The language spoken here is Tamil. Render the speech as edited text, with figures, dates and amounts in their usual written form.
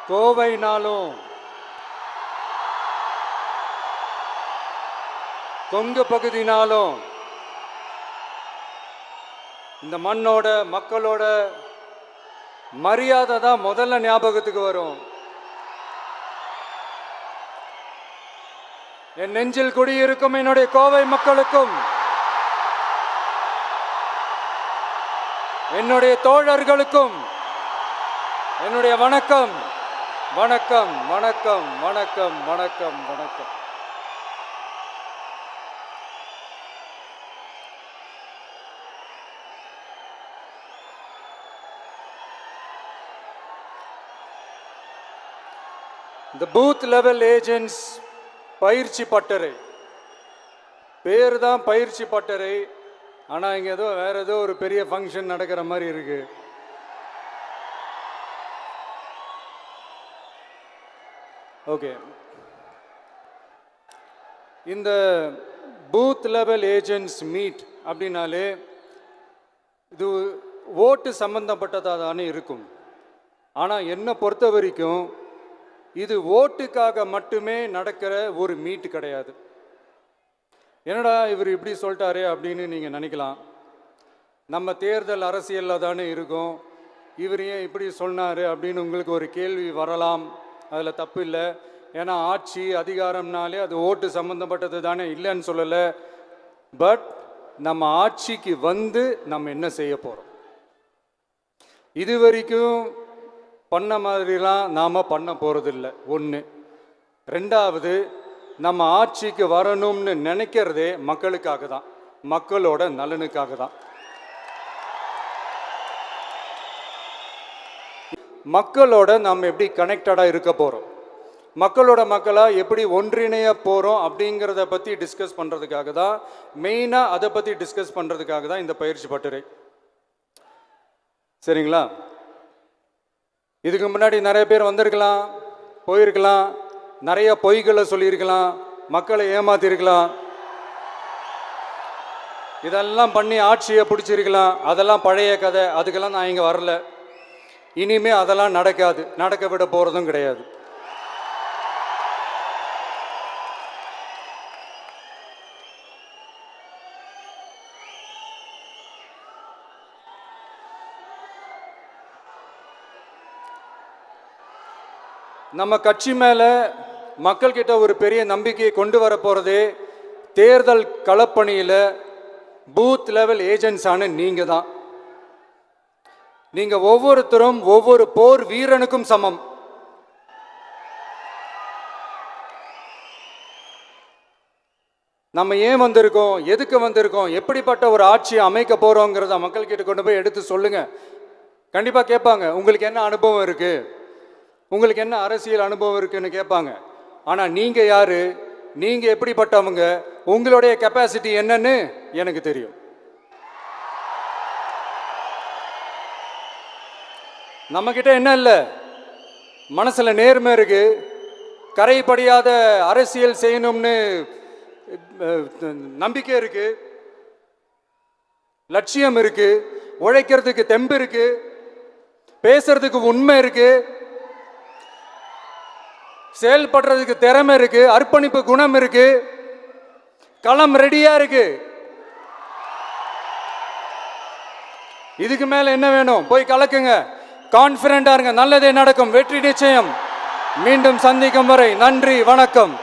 கோவைனாலும் கொங்கு பகுதினாலும் இந்த மண்ணோட மக்களோட மரியாதை தான் முதல்ல ஞாபகத்துக்கு வரும். என் நெஞ்சில் குடியிருக்கும் என்னுடைய கோவை மக்களுக்கும் என்னுடைய தோழர்களுக்கும் என்னுடைய வணக்கம் வணக்கம் வணக்கம் வணக்கம் வணக்கம் வணக்கம். இந்த பூத் லெவல் ஏஜென்ட்ஸ் பயிற்சி பட்டறை பேர் தான் பயிற்சி பட்டறை. ஆனால் இங்கே ஏதோ வேற ஏதோ ஒரு பெரிய ஃபங்க்ஷன் நடக்கிற மாதிரி இருக்கு. ஓகே, இந்த பூத் லெவல் ஏஜென்ட்ஸ் மீட் அப்படின்னாலே இது ஓட்டு சம்பந்தப்பட்டதாக தானே இருக்கும். ஆனால் என்னை பொறுத்த வரைக்கும் இது ஓட்டுக்காக மட்டுமே நடக்கிற ஒரு மீட் கிடையாது. என்னடா இவர் இப்படி சொல்லிட்டாரு அப்படின்னு நீங்கள் நினைக்கலாம். நம்ம தேர்தல் அரசியலில் தானே இருக்கும், இவர் ஏன் இப்படி சொன்னார் அப்படின்னு உங்களுக்கு ஒரு கேள்வி வரலாம். அதில் தப்பு இல்லை. ஏன்னா ஆட்சி அதிகாரம்னாலே அது ஓட்டு சம்மந்தப்பட்டது தானே, இல்லைன்னு சொல்லலை. பட் நம்ம ஆட்சிக்கு வந்து நம்ம என்ன செய்ய போகிறோம், இது வரைக்கும் பண்ண மாதிரிலாம் நாம் பண்ண போகிறதில்ல. ஒன்று. ரெண்டாவது, நம்ம ஆட்சிக்கு வரணும்னு நினைக்கிறதே மக்களுக்காக தான், மக்களோட நலனுக்காக தான். மக்களோட நாம் எப்படி கனெக்டடாக இருக்க போகிறோம், மக்களோட மக்களாக எப்படி ஒன்றிணைய போகிறோம் அப்படிங்கிறத பற்றி டிஸ்கஸ் பண்ணுறதுக்காக தான், மெயினாக அதை பற்றி டிஸ்கஸ் பண்ணுறதுக்காக தான் இந்த பயிற்சி பட்டறை. சரிங்களா? இதுக்கு முன்னாடி நிறைய பேர் வந்திருக்கலாம், போயிருக்கலாம், நிறைய பொய்களை சொல்லியிருக்கலாம், மக்களை ஏமாத்திருக்கலாம், இதெல்லாம் பண்ணி ஆட்சியை பிடிச்சிருக்கலாம். அதெல்லாம் பழைய கதை, அதுக்கெல்லாம் நான் இங்கே வரல. இனிமே அதெல்லாம் நடக்காது, நடக்க விட போகிறதும் கிடையாது. நம்ம கட்சி மேலே மக்கள்கிட்ட ஒரு பெரிய நம்பிக்கையை கொண்டு வர போகிறதே தேர்தல் களப்பணியில் பூத் லெவல் ஏஜென்ட்ஸான நீங்கள் தான். நீங்கள் ஒவ்வொருத்தரும் ஒவ்வொரு போர் வீரனுக்கும் சமம். நம்ம ஏன் வந்திருக்கோம், எதுக்கு வந்திருக்கோம், எப்படிப்பட்ட ஒரு ஆட்சியை அமைக்க போகிறோங்கிறத மக்கள்கிட்ட கொண்டு போய் எடுத்து சொல்லுங்கள். கண்டிப்பாக கேட்பாங்க, உங்களுக்கு என்ன அனுபவம் இருக்குது, உங்களுக்கு என்ன அரசியல் அனுபவம் இருக்குன்னு கேட்பாங்க. ஆனால் நீங்கள் யார், நீங்கள் எப்படிப்பட்டவங்க, உங்களுடைய கெப்பாசிட்டி என்னன்னு எனக்கு தெரியும். நம்மக்கிட்ட என்ன இல்லை, மனசில் நேர்மை இருக்கு, கரைப்படியாத அரசியல் செய்யணும்னு நம்பிக்கை இருக்கு, லட்சியம் இருக்கு, உழைக்கிறதுக்கு தெம்பு இருக்கு, பேசுறதுக்கு உண்மை இருக்கு, செயல்படுறதுக்கு திறமை இருக்கு, அர்ப்பணிப்பு குணம் இருக்கு, களம் ரெடியா இருக்கு. இதுக்கு மேல என்ன வேணும்? போய் கலக்குங்க, கான்பிடண்டா இருங்க, நல்லதே நடக்கும், வெற்றி நிச்சயம். மீண்டும் சந்திக்கும் வரை நன்றி, வணக்கம்.